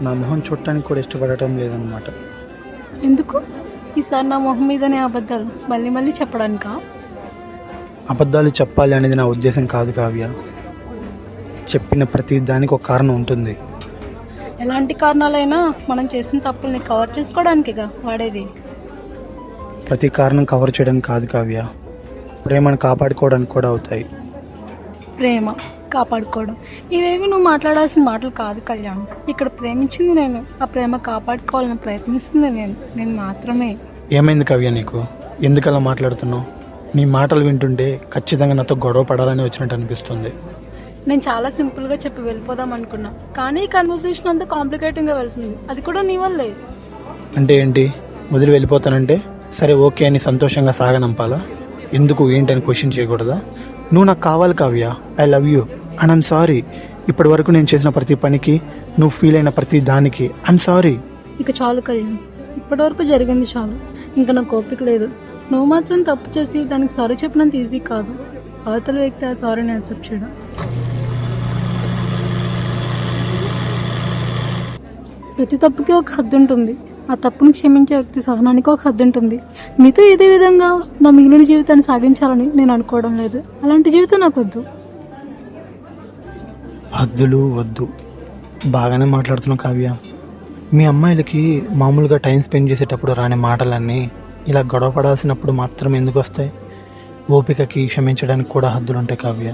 నా మొహం చూడటానికి కూడా ఇష్టపడటం లేదన్నమాట. ఎందుకు? ఈసారి నా మొహం మీదనే అబద్ధాలు మళ్ళీ మళ్ళీ చెప్పడానికా? అబద్ధాలు చెప్పాలి అనేది నా ఉద్దేశం కాదు కావ్య. చెప్పిన ప్రతి దానికి ఒక కారణం ఉంటుంది. ఎలాంటి కారణాలైనా మనం చేసిన తప్పుల్ని కవర్ చేసుకోవడానికిగా వాడేది. ప్రతి కారణం కవర్ చేయడానికి కాదు కావ్య, ప్రేమను కాపాడుకోవడానికి కూడా అవుతాయి. ప్రేమ కాపాడుకోవడం ఇవేవి నువ్వు మాట్లాడాల్సిన మాటలు కాదు కళ్యాణ్. ఇక్కడ ప్రేమించింది నేను, ఆ ప్రేమ కాపాడుకోవాలని ప్రయత్నిస్తుంది నేను మాత్రమే. ఏమైంది కావ్య నీకు? ఎందుకు అలా మాట్లాడుతున్నావు? నీ మాటలు వింటుంటే ఖచ్చితంగా నాతో గొడవ పడాలని వచ్చినట్టు అనిపిస్తుంది. నేను చాలా సింపుల్గా చెప్పి వెళ్ళిపోదాం అనుకున్నా, కానీ ఈ కన్వర్సేషన్ అంతా కాంప్లికేటింగ్గా వెళ్తుంది. అది కూడా నీ వల్లే. అంటే ఏంటి? వదిలి వెళ్ళిపోతానంటే సరే ఓకే అని సంతోషంగా సాగనంపాలా? ఎందుకు ఏంటని క్వశ్చన్ చేయకూడదా? నువ్వు నాకు కావాలి Kavya. I love you and I'm sorry. ఇప్పటి వరకు నేను చేసిన ప్రతి పనికి, నువ్వు ఫీల్ అయిన ప్రతి దానికి ఐమ్ సారీ. ఇక చాలు కళ్యాణ్, ఇప్పటివరకు జరిగింది చాలు. ఇంకా నాకు ఓపిక లేదు. నువ్వు మాత్రం తప్పు చేసి దానికి సారీ చెప్పినంత ఈజీ కాదు. అవతల వ్యక్తి ఆ సారీని యాక్సెప్ట్ చేయడం. ప్రతి తప్పుకి ఒక హద్దు ఉంటుంది. ఆ తప్పును క్షమించే వ్యక్తి సహనానికి ఒక హద్దు ఉంటుంది. నీతో ఇదే విధంగా నా మిగిలిన జీవితాన్ని సాగించాలని నేను అనుకోవడం లేదు. అలాంటి జీవితం నాకు వద్దు. హద్దులు వద్దు, బాగానే మాట్లాడుతున్నావు కావ్య. మీ అమ్మాయిలకి మామూలుగా టైం స్పెండ్ చేసేటప్పుడు రాని మాటలన్నీ ఇలా గొడవ పడాల్సినప్పుడు మాత్రం ఎందుకు వస్తాయి? ఓపికకి క్షమించడానికి కూడా హద్దులు ఉంటాయి కావ్య,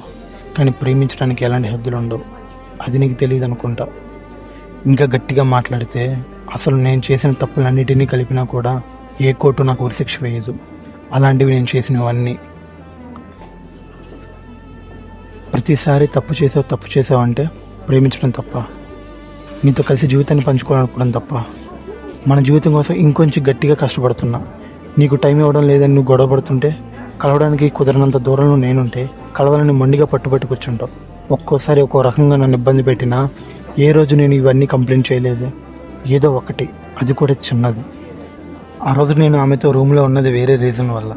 కానీ ప్రేమించడానికి ఎలాంటి హద్దులు ఉండవు. అది నీకు తెలియదు అనుకుంటా. ఇంకా గట్టిగా మాట్లాడితే అసలు నేను చేసిన తప్పులన్నిటినీ కలిపినా కూడా ఏ కోర్టు నాకు ఉరిశిక్ష వేయదు. అలాంటివి నేను చేసినవన్నీ. ప్రతిసారి తప్పు చేసావు అంటే ప్రేమించడం తప్ప? నీతో కలిసి జీవితాన్ని పంచుకోవాలనుకోవడం తప్ప? మన జీవితం కోసం ఇంకొంచెం గట్టిగా కష్టపడుతున్నా. నీకు టైం ఇవ్వడం లేదని నువ్వు గొడవ పడుతుంటే, కలవడానికి కుదరనంత దూరంలో నేనుంటే కలవాలని మొండిగా పట్టుబట్టి కూర్చుంటావు. ఒక్కోసారి ఒక్కో రకంగా నన్ను ఇబ్బంది పెట్టినా ఏ రోజు నేను ఇవన్నీ కంప్లైంట్ చేయలేదు. ఏదో ఒకటి, అది కూడా చిన్నది. ఆ రోజు నేను ఆమెతో రూమ్లో ఉన్నది వేరే రీజన్ వల్ల.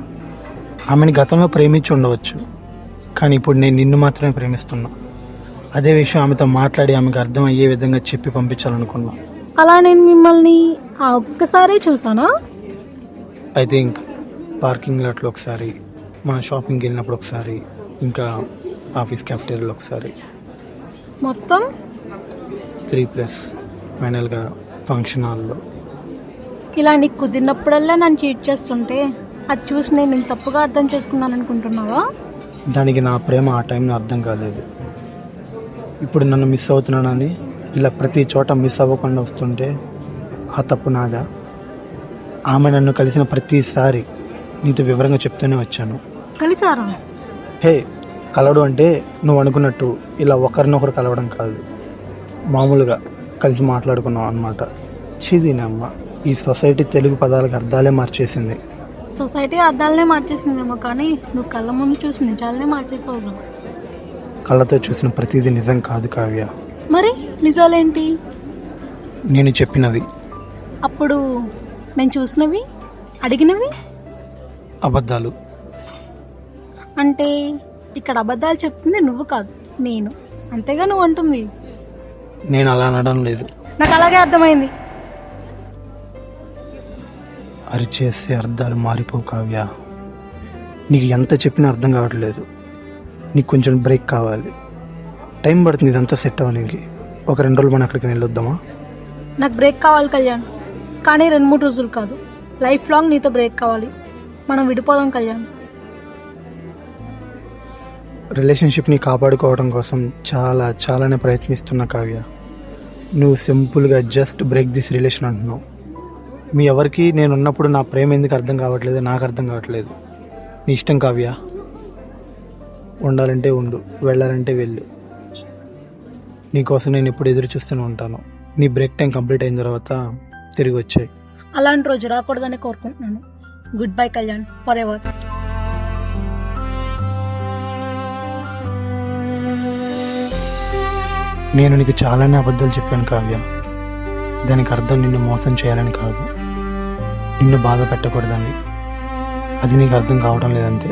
ఆమెని గతంలో ప్రేమించి ఉండవచ్చు, కానీ ఇప్పుడు నేను నిన్ను మాత్రమే ప్రేమిస్తున్నా. అదే విషయం ఆమెతో మాట్లాడి ఆమెకు అర్థం అయ్యే విధంగా చెప్పి పంపించాలనుకున్నా. అలా నేను మిమ్మల్ని ఆ ఒక్కసారి చూసానా? ఐ థింక్ పార్కింగ్ లాట్లో ఒకసారి, మన షాపింగ్కి వెళ్ళినప్పుడు ఒకసారి, ఇంకా ఆఫీస్ క్యాఫెటేరియాలో ఒకసారి. మొత్తం 3+ ఫైనల్గా ఫంక్షన్ హాల్లో. ఇలా నీకు కుదిరినప్పుడల్లా నన్ను చీట్ చేస్తుంటే అది చూసి నేను తప్పుగా అర్థం చేసుకున్నాను అనుకుంటున్నావా? దానికి నా ప్రేమ ఆ టైంలో అర్థం కాలేదు. ఇప్పుడు నన్ను మిస్ అవుతున్నానని ఇలా ప్రతి చోట మిస్ అవ్వకుండా వస్తుంటే ఆ తప్పు నాదా? ఆమె నన్ను కలిసిన ప్రతిసారి నీతో వివరంగా చెప్తూనే వచ్చాను. కలిసారా? హే, కలవడం అంటే నువ్వు అనుకున్నట్టు ఇలా ఒకరినొకరు కలవడం కాదు. మామూలుగా కలిసి మాట్లాడుకున్నాం అన్నమాట. చీదీనమ్మ, ఈ సొసైటీ తెలుగు పదాలకు అర్థాలే మార్చేసింది. సొసైటీ అర్థాలనే మార్చేసిందేమో, కానీ నువ్వు కళ్ళ ముందు చూసి నిజాలనే మార్చేసావు. కళ్ళతో చూసిన ప్రతిదీ నిజం కాదు కావ్య. మరి నిజాలేంటి? నేను చెప్పినవి. అప్పుడు నేను చూసినవి, అడిగినవి అబద్ధాలు. అంటే ఇక్కడ అబద్ధాలు చెప్తుంది నువ్వు కాదు, నేను. అంతేగా నువ్వు అంటుంది? నేను అలా అనడం లేదు. నాకు అలాగే అర్థమైంది. అరిచేస్తే అర్థాలు మారిపోవు కావ్య. నీకు ఎంత చెప్పినా అర్థం కావట్లేదు. నీకు కొంచెం బ్రేక్ కావాలి. టైం పడుతుంది ఇదంతా సెట్ అవ్వడానికి. ఒక 2 రోజులు మనం అక్కడికి వెళ్ళొద్దామా? నాకు బ్రేక్ కావాలి కళ్యాణ్, కానీ 2-3 రోజులు కాదు, లైఫ్ లాంగ్ నీతో బ్రేక్ కావాలి. మనం విడిపోదాం కళ్యాణ్. రిలేషన్షిప్ని కాపాడుకోవడం కోసం చాలానే ప్రయత్నిస్తున్నా కావ్య. నువ్వు సింపుల్గా జస్ట్ బ్రేక్ దిస్ రిలేషన్ అంటున్నావు. మీ ఎవరికి నేను ఉన్నప్పుడు నా ప్రేమ ఎందుకు అర్థం కావట్లేదు? నాకు అర్థం కావట్లేదు. నీ ఇష్టం కావ్య. ఉండాలంటే ఉండు, వెళ్ళాలంటే వెళ్ళు. నీకోసం నేను ఇప్పుడు ఎదురు చూస్తూనే ఉంటాను. నీ బ్రేక్ టైం కంప్లీట్ అయిన తర్వాత తిరిగి వచ్చాయి. అలాంటి రోజు రాకూడదని కోరుకుంటున్నాను. Good bye Kalyan, for ever. నేను నీకు చాలానే అబద్ధాలు చెప్పాను కావ్య. దానికి అర్థం నిన్ను మోసం చేయాలని కాదు, నిన్ను బాధ పెట్టకూడదని. అది నీకు అర్థం కావడం లేదంతే.